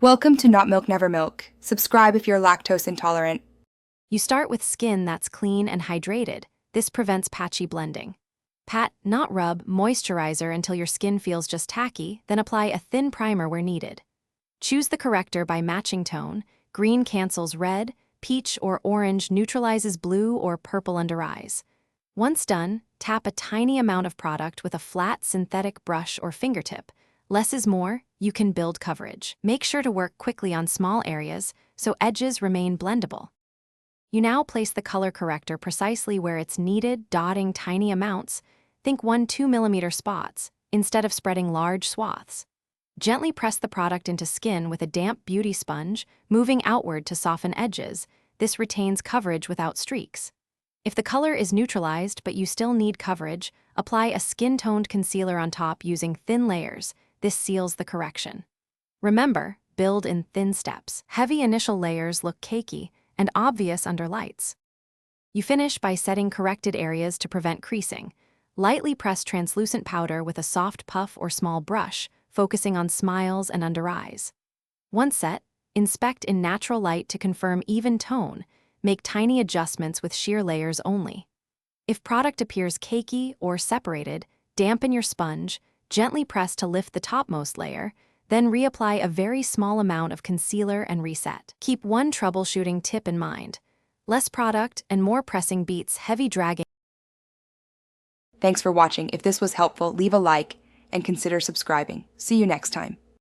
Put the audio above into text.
Welcome to Not Milk Never Milk. Subscribe if you're lactose intolerant. You start with skin that's clean and hydrated. This prevents patchy blending. Pat, not rub, moisturizer until your skin feels just tacky, then apply a thin primer where needed. Choose the corrector by matching tone. Green cancels red, peach or orange neutralizes blue or purple under eyes. Once done, tap a tiny amount of product with a flat synthetic brush or fingertip. Less is more, you can build coverage. Make sure to work quickly on small areas so edges remain blendable. You now place the color corrector precisely where it's needed, dotting tiny amounts. Think 1-2 millimeter spots, instead of spreading large swaths. Gently press the product into skin with a damp beauty sponge, moving outward to soften edges. This retains coverage without streaks. If the color is neutralized but you still need coverage, apply a skin-toned concealer on top using thin layers. This seals the correction. Remember, build in thin steps. Heavy initial layers look cakey and obvious under lights. You finish by setting corrected areas to prevent creasing. Lightly press translucent powder with a soft puff or small brush, focusing on smiles and under eyes. Once set, inspect in natural light to confirm even tone. Make tiny adjustments with sheer layers only. If product appears cakey or separated, dampen your sponge, gently press to lift the topmost layer, then reapply a very small amount of concealer and reset. Keep one troubleshooting tip in mind. Less product and more pressing beats heavy dragging. Thanks for watching. If this was helpful, leave a like and consider subscribing. See you next time.